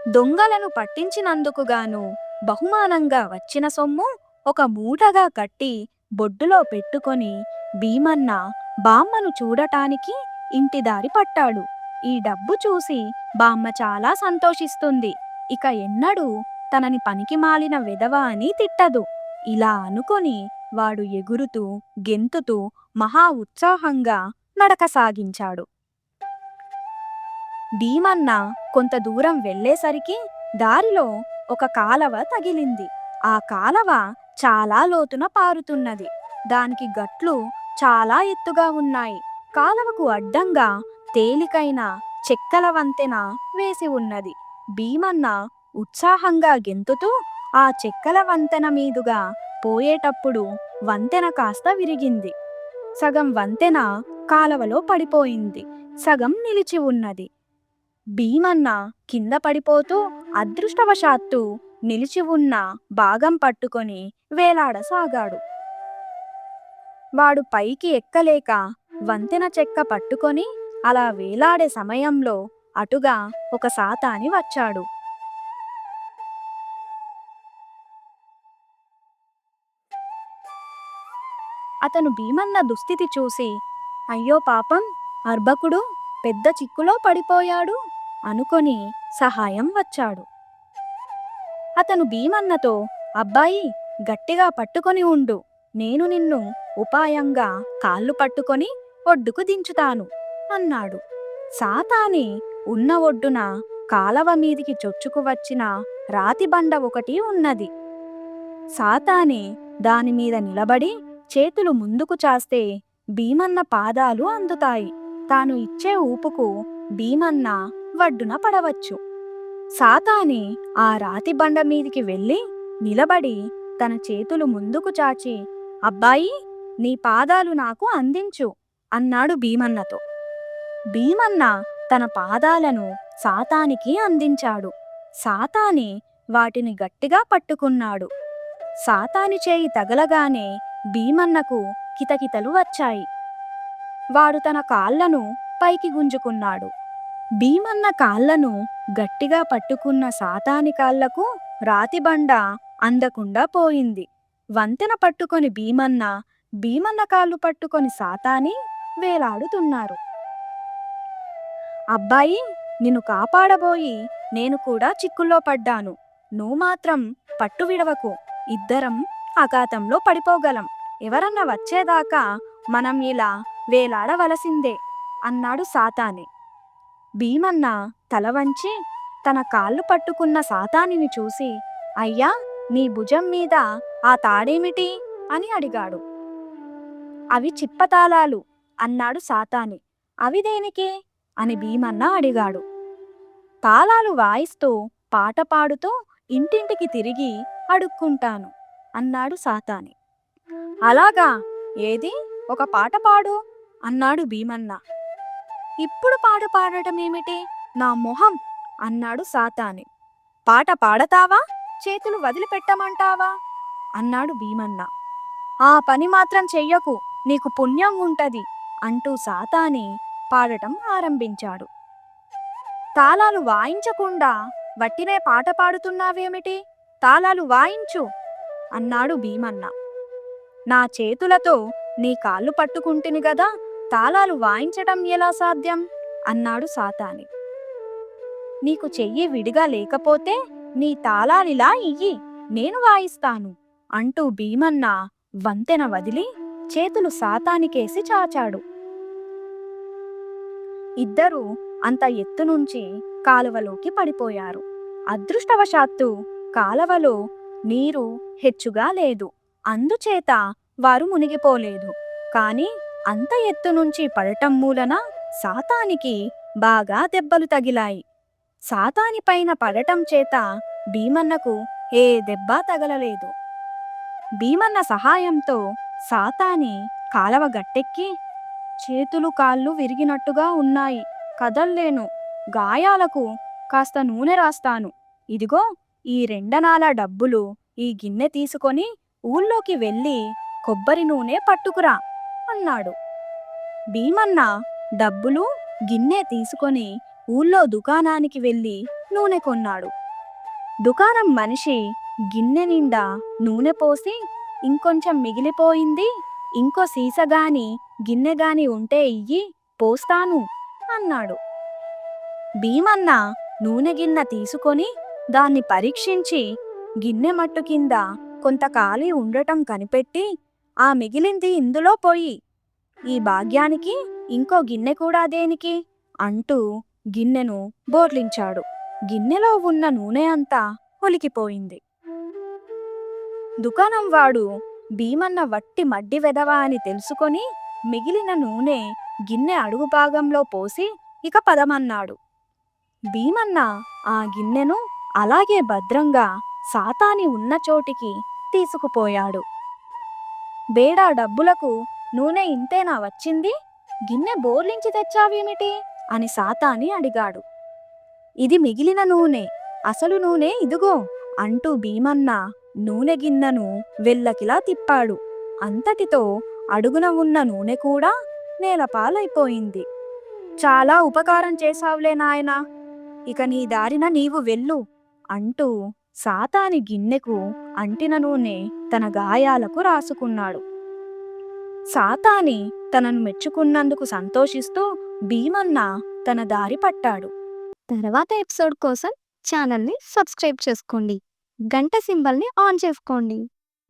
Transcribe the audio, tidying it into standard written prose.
దొంగలను పట్టించినందుకుగాను బహుమానంగా వచ్చిన సొమ్ము ఒక మూటగా కట్టి బొడ్డులో పెట్టుకొని భీమన్న బామ్మను చూడటానికి ఇంటిదారి పట్టాడు. ఈ డబ్బు చూసి బామ్మ చాలా సంతోషిస్తుంది. ఇక ఎన్నడూ తనని పనికిమాలిన వెధవ అని తిట్టదు. ఇలా అనుకొని వాడు ఎగురుతూ గెంతుతూ మహా ఉత్సాహంగా నడక సాగించాడు. భీమన్న కొంత దూరం వెళ్ళేసరికి దారిలో ఒక కాలవ తగిలింది. ఆ కాలవ చాలా లోతున పారుతున్నది. దానికి గట్లు చాలా ఎత్తుగా ఉన్నాయి. కాలవకు అడ్డంగా తేలికైన చెక్కల వంతెన వేసి ఉన్నది. భీమన్న ఉత్సాహంగా గెంతుతూ ఆ చెక్కల వంతెన మీదుగా పోయేటప్పుడు వంతెన కాస్త విరిగింది. సగం వంతెన కాలవలో పడిపోయింది, సగం నిలిచి ఉన్నది. భీమన్న కింద పడిపోతూ అదృష్టవశాత్తు నిలిచి ఉన్న భాగం పట్టుకొని వేలాడసాగాడు. వాడు పైకి ఎక్కలేక వంతెన చెక్క పట్టుకొని అలా వేలాడే సమయంలో అటుగా ఒక సాతాని వచ్చాడు. అతను భీమన్న దుస్థితి చూసి, అయ్యో పాపం, అర్భకుడు పెద్ద చిక్కులో పడిపోయాడు అనుకొని సహాయం వచ్చాడు. అతను భీమన్నతో, అబ్బాయి, గట్టిగా పట్టుకొని ఉండు, నేను నిన్ను ఉపాయంగా కాళ్ళు పట్టుకొని ఒడ్డుకు దించుతాను అన్నాడు. సాతాని ఉన్న ఒడ్డున కాలవ మీదికి చొచ్చుకు వచ్చిన రాతిబండ ఒకటి ఉన్నది. సాతాని దానిమీద నిలబడి చేతులు ముందుకు చాస్తే భీమన్న పాదాలు అందుతాయి. తాను ఇచ్చే ఊపుకు భీమన్న వడ్డున పడవచ్చు. సాతాని ఆ రాతి బండ మీదికి వెళ్ళి నిలబడి తన చేతులు ముందుకు చాచి, అబ్బాయి, నీ పాదాలు నాకు అందించు అన్నాడు భీమన్నతో. భీమన్న తన పాదాలను సాతానికి అందించాడు. సాతాని వాటిని గట్టిగా పట్టుకున్నాడు. సాతాని చేయి తగలగానే భీమన్నకు కితకితలు వచ్చాయి. వాడు తన కాళ్లను పైకి గుంజుకున్నాడు. భీమన్న కాళ్లను గట్టిగా పట్టుకున్న సాతాని కాళ్లకు రాతిబండ అందకుండా పోయింది. వంతెన పట్టుకొని భీమన్న, భీమన్న కాళ్ళు పట్టుకొని సాతాని వేలాడుతున్నారు. అబ్బాయి, నిన్ను కాపాడబోయి నేను కూడా చిక్కుల్లో పడ్డాను. నువ్వు మాత్రం పట్టు విడవకు. ఇద్దరం అఘాతంలో పడిపోగలం. ఎవరన్నా వచ్చేదాకా మనం ఇలా వేలాడవలసిందే అన్నాడు సాతాని. భీమన్న తల వంచి తన కాళ్ళు పట్టుకున్న సాతానిని చూసి, అయ్యా, నీ భుజం మీద ఆ తాడేమిటి అని అడిగాడు. అవి చిప్పతాళాలు అన్నాడు సాతాని. అవి దేనికి అని భీమన్న అడిగాడు. తాళాలు వాయిస్తూ పాట పాడుతూ ఇంటింటికి తిరిగి అడుక్కుంటాను అన్నాడు సాతాని. అలాగా, ఏది, ఒక పాట పాడు అన్నాడు భీమన్న. ఇప్పుడు పాట పాడటమేమిటి, నా మొహం అన్నాడు సాతాని. పాట పాడతావా, చేతులు వదిలిపెట్టమంటావా అన్నాడు భీమన్న. ఆ పని మాత్రం చెయ్యకు, నీకు పుణ్యం ఉంటది అంటూ సాతాని పాడటం ఆరంభించాడు. తాళాలు వాయించకుండా వట్టినే పాట పాడుతున్నావేమిటి, తాళాలు వాయించు అన్నాడు భీమన్న. నా చేతులతో నీ కాళ్ళు పట్టుకుంటిని గదా, తాళాలు వాయించటం ఎలా సాధ్యం అన్నాడు సాతాని. నీకు చెయ్యి విడిగా లేకపోతే నీ తాళాలిలా ఇయ్యి, నేను వాయిస్తాను అంటూ భీమన్న వంతెన వదిలి చేతులు సాతానికేసి చాచాడు. ఇద్దరూ అంత ఎత్తు నుంచి కాలువలోకి పడిపోయారు. అదృష్టవశాత్తు కాలవలో నీరు హెచ్చుగా లేదు. అందుచేత వారు మునిగిపోలేదు. కాని అంత ఎత్తు నుంచి పడటం మూలన సాతానికి బాగా దెబ్బలు తగిలాయి. సాతాని పైన పడటం చేత భీమన్నకు ఏ దెబ్బ తగలలేదు. భీమన్న సహాయంతో సాతాని కాలవ గట్టెక్కి, చేతులు కాళ్ళు విరిగినట్టుగా ఉన్నాయి, కదల్లేను, గాయాలకు కాస్త నూనె రాస్తాను, ఇదిగో ఈ 2 అణాల డబ్బులు ఈ గిన్నె తీసుకొని ఊళ్ళోకి వెళ్ళి కొబ్బరి నూనె పట్టుకురా అన్నాడు. భీమన్న డబ్బులు గిన్నె తీసుకొని ఊళ్ళో దుకాణానికి వెళ్ళి నూనె కొన్నాడు. దుకాణం మనిషి గిన్నె నిండా నూనె పోసి, ఇంకొంచెం మిగిలిపోయింది, ఇంకో సీసగాని గిన్నెగాని ఉంటే ఇయ్యి, పోస్తాను అన్నాడు. భీమన్న నూనె గిన్నె తీసుకొని దాన్ని పరీక్షించి గిన్నె మట్టు కింద కొంత ఖాళీ ఉండటం కనిపెట్టి, ఆ మిగిలింది ఇందులో పోయి, ఈ భాగ్యానికి ఇంకో గిన్నె కూడా దేనికి అంటూ గిన్నెను బోర్లించాడు. గిన్నెలో ఉన్న నూనె అంతా ఒలికిపోయింది. దుకాణం వాడు భీమన్న వట్టి మడ్డి వెదవా అని తెలుసుకొని మిగిలిన నూనె గిన్నె అడుగు భాగంలో పోసి ఇక పదమన్నాడు. భీమన్న ఆ గిన్నెను అలాగే భద్రంగా సాతాని ఉన్న చోటికి తీసుకుపోయాడు. బేడా డబ్బులకు నూనె ఇంతేనా వచ్చింది? గిన్నె బోర్లించి తెచ్చావేమిటి అని సాతాని అడిగాడు. ఇది మిగిలిన నూనె, అసలు నూనె ఇదిగో అంటూ భీమన్న నూనె గిన్నెను వెల్లకిలా తిప్పాడు. అంతటితో అడుగున ఉన్న నూనె కూడా నేలపాలైపోయింది. చాలా ఉపకారం చేశావులే నాయనా, ఇక నీ దారిన నీవు వెళ్ళు అంటూ సాతాని గిన్నెకు అంటిన నూనె తన గాయాలకు రాసుకున్నాడు. సాతాని తనను మెచ్చుకున్నందుకు సంతోషిస్తూ భీమన్న తన దారి పట్టాడు. తర్వాత ఎపిసోడ్ కోసం ఛానల్ని సబ్స్క్రైబ్ చేసుకోండి. గంట సింబల్ని ఆన్ చేసుకోండి.